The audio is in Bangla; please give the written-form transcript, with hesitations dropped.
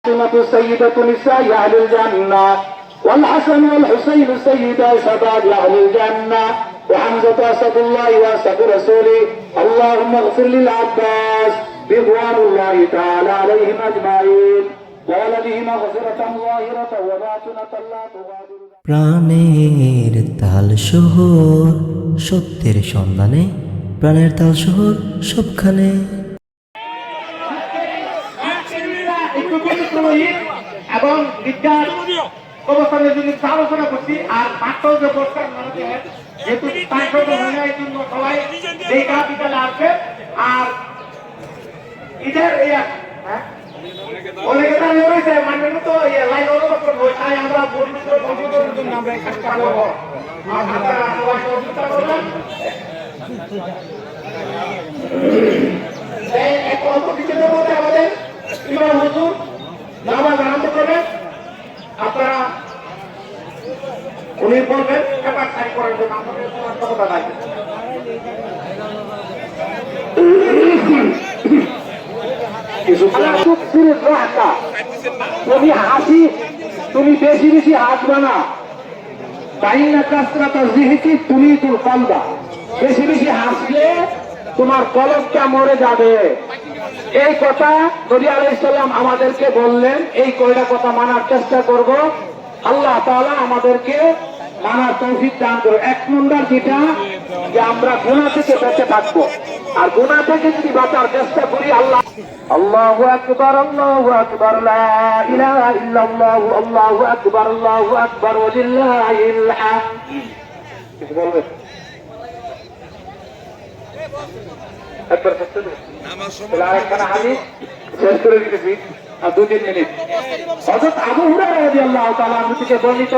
فاطمة سيدة نساء أهل الجنة والحسن والحسين سيدا شباب أهل الجنة وحمزة أسد الله وأسد رسوله اللهم اغفر للعباس رضوان الله تعالى عليهم أجمعين وولده مغفرة ظاهرة وباطنة لا تغادر প্রাণের তাল শহর সত্যের সন্ধানে প্রাণের তাল শহর সবখানে এবং বিজ্ঞান অবস্থানের জন্য আলোচনা করছি আর পাঠ্য যে পুরস্কার যেহেতু সবাই এই বিকালে আসবে আর ঈদের অনেকে তারা রয়েছে মানে তো লাইন অনুরোধ তাই আমরা আমরা এই কাজটা করবো আপনারা সবাই সহযোগিতা করবেন এক অল্প কিছুদের মধ্যে আমাদের ইমাম হুজুর নামাজ আরম্ভ করবেন আপনারা উনি বলবেন এবার সারি করার জন্য আমাদের ক্ষমতা নাই তুমি হাসি তুমি বেশি বেশি হাসবা না তাই না কাজটা জিহিতি তুমি তোর কলবা বেশি বেশি হাসলে তোমার কলবটা মরে যাবে এই কথা নবী আলাইহিস সালাম আমাদেরকে বললেন এই কয়টা কথা মানার চেষ্টা করব আল্লাহ তাআলা আমাদেরকে মানার তৌফিক দান করো এক নম্বর যেটা যে আমরা গুনাহ থেকে বেঁচে থাকবো আর গুনাহ থেকে যদি বাঁচার চেষ্টা করি আল্লাহ আল্লাহু আকবার লা ইলাহা ইল্লাল্লাহু আল্লাহু আকবার ওয়া লিল্লাহিল হামদ কিছু বলবেন একবার আরেকখানা হাদিস শেষ করে দিতেছি আর 2-3 মিনিট হযরত আবু হুরায়রা রাদিয়াল্লাহু তাআলা থেকে বর্ণিত